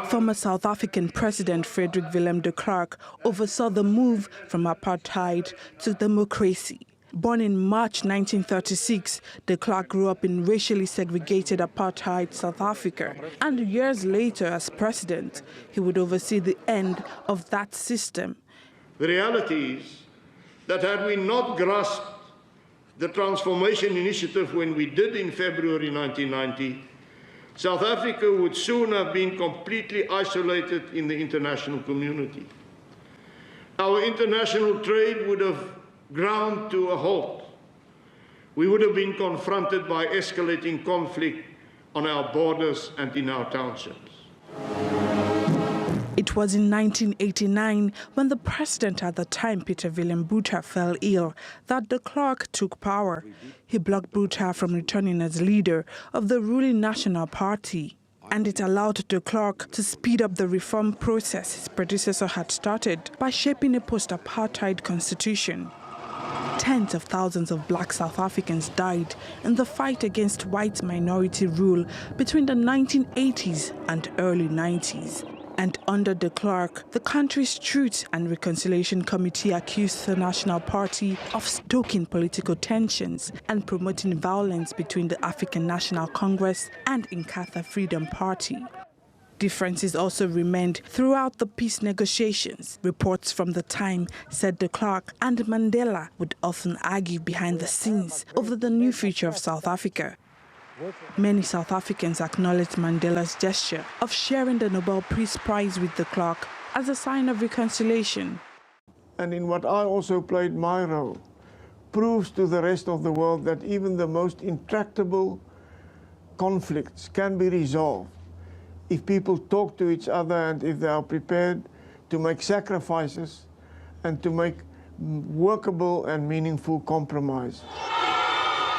Former South African President Frederik Willem de Klerk oversaw the move from apartheid to democracy. Born in March 1936, de Klerk grew up in racially segregated apartheid South Africa, and years later, as president, he would oversee the end of that system. The reality is that had we not grasped the transformation initiative when we did in February 1990, South Africa would soon have been completely isolated in the international community. Our international trade would have ground to a halt. We would have been confronted by escalating conflict on our borders and in our townships. It was in 1989, when the president at the time, Pieter Willem Botha, fell ill, that de Klerk took power. He blocked Botha from returning as leader of the ruling National Party. And it allowed de Klerk to speed up the reform process his predecessor had started by shaping a post-apartheid constitution. Tens of thousands of black South Africans died in the fight against white minority rule between the 1980s and early 90s. And under de Klerk, the country's Truth and Reconciliation Committee accused the National Party of stoking political tensions and promoting violence between the African National Congress and Inkatha Freedom Party. Differences also remained throughout the peace negotiations. Reports from the time said de Klerk and Mandela would often argue behind the scenes over the new future of South Africa. Many South Africans acknowledged Mandela's gesture of sharing the Nobel Peace Prize with de Klerk as a sign of reconciliation. And in what I also played my role, proves to the rest of the world that even the most intractable conflicts can be resolved if people talk to each other and if they are prepared to make sacrifices and to make workable and meaningful compromise.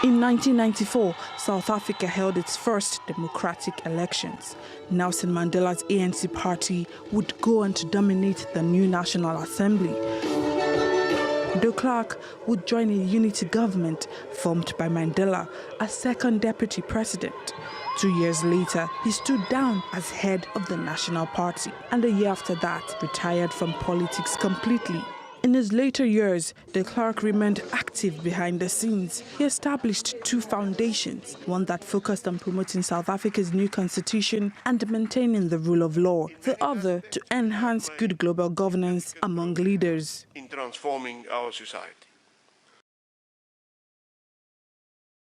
In 1994, South Africa held its first democratic elections. Nelson Mandela's ANC party would go on to dominate the new National Assembly. De Klerk would join a unity government formed by Mandela as second deputy president. 2 years later, he stood down as head of the National Party, and a year after that, retired from politics completely. In his later years, de Klerk remained active behind the scenes. He established two foundations, one that focused on promoting South Africa's new constitution and maintaining the rule of law, the other to enhance good global governance among leaders. In transforming our society.